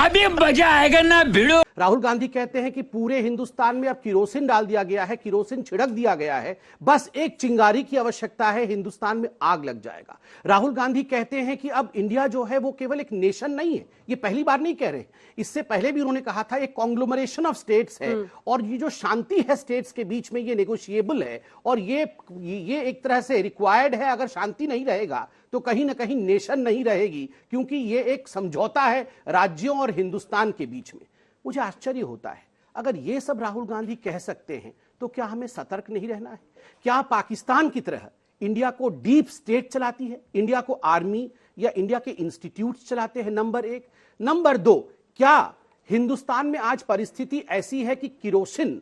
अभी मजा आएगा ना भिड़ो। राहुल गांधी कहते हैं कि पूरे हिंदुस्तान में अब किरोसिन डाल दिया गया है, किरोसिन छिड़क दिया गया है, बस एक चिंगारी की आवश्यकता है, हिंदुस्तान में आग लग जाएगा। राहुल गांधी कहते हैं कि अब इंडिया जो है वो केवल एक नेशन नहीं है, ये पहली बार नहीं कह रहे, इससे पहले भी उन्होंने कहा था एक कॉन्ग्लोमरेशन ऑफ स्टेट्स है और ये जो शांति है स्टेट्स के बीच में ये नेगोशिएबल है और ये एक तरह से रिक्वायर्ड है। अगर शांति नहीं रहेगा तो कहीं ना कहीं नेशन नहीं रहेगी, क्योंकि ये एक समझौता है राज्यों और हिंदुस्तान के बीच में। मुझे आश्चर्य होता है, अगर ये सब राहुल गांधी कह सकते हैं तो क्या हमें सतर्क नहीं रहना है? क्या पाकिस्तान की तरह इंडिया को डीप स्टेट चलाती है, इंडिया को आर्मी या इंडिया के इंस्टीट्यूट चलाते हैं? नंबर एक। नंबर दो, क्या हिंदुस्तान में आज परिस्थिति ऐसी है कि किरोसिन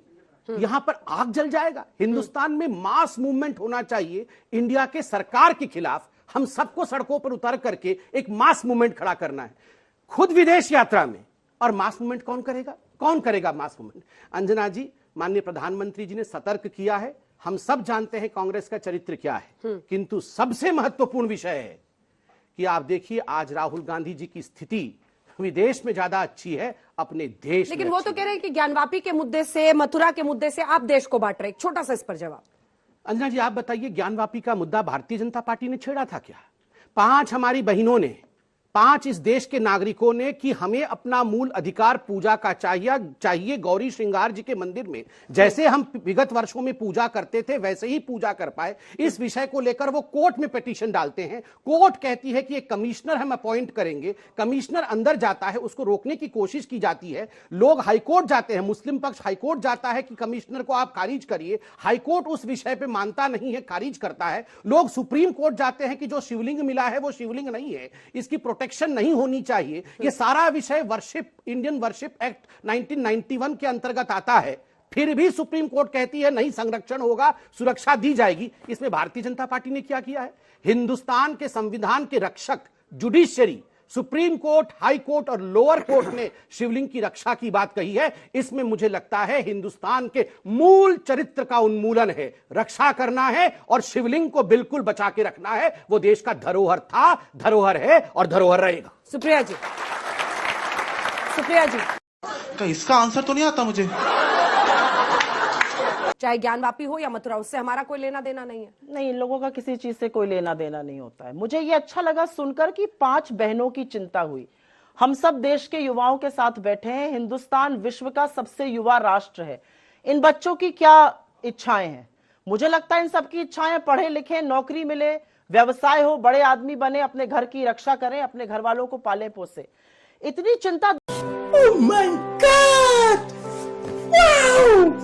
यहां पर आग जल जाएगा? हिंदुस्तान में मास मूवमेंट होना चाहिए इंडिया के सरकार के खिलाफ। हम सबको सड़कों पर उतर करके एक मास मूवमेंट खड़ा करना है, खुद विदेश यात्रा में। और मास मूवमेंट कौन करेगा? कौन करेगा मास मूवमेंट? अंजना जी, माननीय प्रधानमंत्री जी ने सतर्क किया है। हम सब जानते हैं कांग्रेस का चरित्र क्या है, किंतु सबसे महत्वपूर्ण विषय है कि आप देखिए आज राहुल गांधी जी की स्थिति विदेश में ज्यादा अच्छी है, अपने देश में। लेकिन वो तो कह रहे हैं कि ज्ञानवापी के मुद्दे से, मथुरा के मुद्दे से आप देश को बांट रहे हैं। एक छोटा सा इस पर जवाब। अंजना जी, आप बताइए, ज्ञानवापी का मुद्दा भारतीय जनता पार्टी ने छेड़ा था क्या? 5 हमारी बहनों ने, 5 इस देश के नागरिकों ने कि हमें अपना मूल अधिकार पूजा का चाहिए गौरी श्रृंगार जी के मंदिर में, जैसे हम विगत वर्षों में पूजा करते थे वैसे ही पूजा कर पाए, इस विषय को लेकर वो कोर्ट में पिटीशन डालते हैं। कोर्ट कहती है कि एक कमिश्नर हम अपॉइंट करेंगे, कमिश्नर अंदर जाता है, उसको रोकने की कोशिश की जाती है। लोग हाईकोर्ट जाते हैं, मुस्लिम पक्ष हाईकोर्ट जाता है कि कमिश्नर को आप खारिज करिए, हाईकोर्ट उस विषय पर मानता नहीं है, खारिज करता है। लोग सुप्रीम कोर्ट जाते हैं कि जो शिवलिंग मिला है वो शिवलिंग नहीं है, इसकी प्रोटेक्शन नहीं होनी चाहिए। ये सारा विषय वर्शिप, इंडियन वर्शिप एक्ट 1991 के अंतर्गत आता है। फिर भी सुप्रीम कोर्ट कहती है नहीं, संरक्षण होगा, सुरक्षा दी जाएगी। इसमें भारतीय जनता पार्टी ने क्या किया है? हिंदुस्तान के संविधान के रक्षक judiciary, supreme court, high court और लोअर कोर्ट ने शिवलिंग की रक्षा की बात कही है। इसमें मुझे लगता है हिंदुस्तान के मूल चरित्र का उन्मूलन है, रक्षा करना है और शिवलिंग को बिल्कुल बचा के रखना है। वो देश का धरोहर था, धरोहर है और धरोहर रहेगा। सुप्रिया जी, सुप्रिया जी, तो इसका आंसर तो नहीं आता मुझे। चाहे ज्ञानवापी हो या मथुरा, उससे हमारा कोई लेना देना नहीं है। नहीं, इन लोगों का किसी चीज से कोई लेना देना नहीं होता है। मुझे ये अच्छा लगा सुनकर कि 5 बहनों की चिंता हुई। हम सब देश के युवाओं के साथ बैठे हैं। हिंदुस्तान विश्व का सबसे युवा राष्ट्र है। इन बच्चों की क्या इच्छाएं हैं? मुझे लगता है इन सबकी इच्छाएं पढ़े लिखे, नौकरी मिले, व्यवसाय हो, बड़े आदमी बने, अपने घर की रक्षा करें, अपने घर वालों को पाले पोसे। इतनी चिंता। Oh my God! Wow!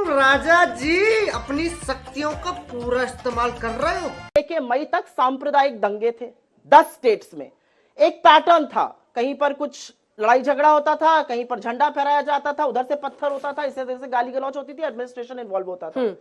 राजा जी अपनी शक्तियों का पूरा इस्तेमाल कर रहे हो। के मई तक सांप्रदायिक दंगे थे 10 स्टेट्स में। एक पैटर्न था, कहीं पर कुछ लड़ाई झगड़ा होता था, कहीं पर झंडा फहराया जाता था, उधर से पत्थर होता था, इस तरह से गाली गलौज होती थी, एडमिनिस्ट्रेशन इन्वॉल्व होता था।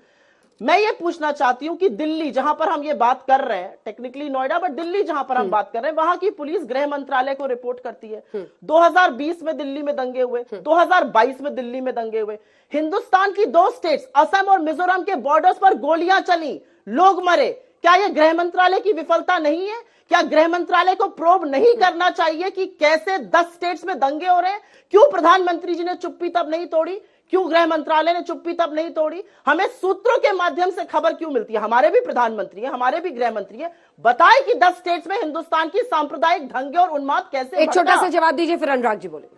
मैं ये पूछना चाहती हूं कि दिल्ली, जहां पर हम ये बात कर रहे हैं, टेक्निकली नोएडा, बट दिल्ली जहां पर हम बात कर रहे हैं, वहां की पुलिस गृह मंत्रालय को रिपोर्ट करती है 2020 में दिल्ली में दंगे हुए, 2022 में दिल्ली में दंगे हुए। हिंदुस्तान की 2 स्टेट्स, असम और मिजोरम के बॉर्डर्स पर गोलियां चली, लोग मरे। क्या यह गृह मंत्रालय की विफलता नहीं है? क्या गृह मंत्रालय को प्रोब नहीं करना चाहिए कि कैसे 10 स्टेट्स में दंगे हो रहे हैं? क्यों प्रधानमंत्री जी ने चुप्पी तब नहीं तोड़ी? क्यों गृह मंत्रालय ने चुप्पी तब नहीं तोड़ी? हमें सूत्रों के माध्यम से खबर क्यों मिलती है? हमारे भी प्रधानमंत्री हैं, हमारे भी गृह मंत्री हैं। बताएं कि 10 स्टेट्स में हिंदुस्तान की सांप्रदायिक दंगे और उन्माद कैसे। एक छोटा सा जवाब दीजिए, फिर अनुराग जी बोले।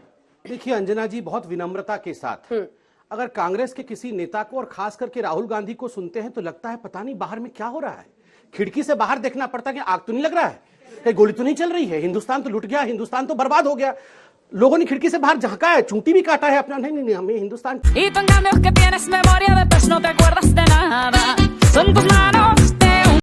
देखिए अंजना जी, बहुत विनम्रता के साथ, अगर कांग्रेस के किसी नेता को और खास करके राहुल गांधी को सुनते हैं तो लगता है पता नहीं बाहर में क्या हो रहा है। खिड़की से बाहर देखना पड़ता है कि आग तो नहीं लग रहा है, कहीं गोली तो नहीं चल रही है, हिंदुस्तान तो लुट गया, हिंदुस्तान तो बर्बाद हो गया। लोगों ने खिड़की से बाहर झांका है, चूंटी भी काटा है अपना। नहीं, हमें हिंदुस्तान।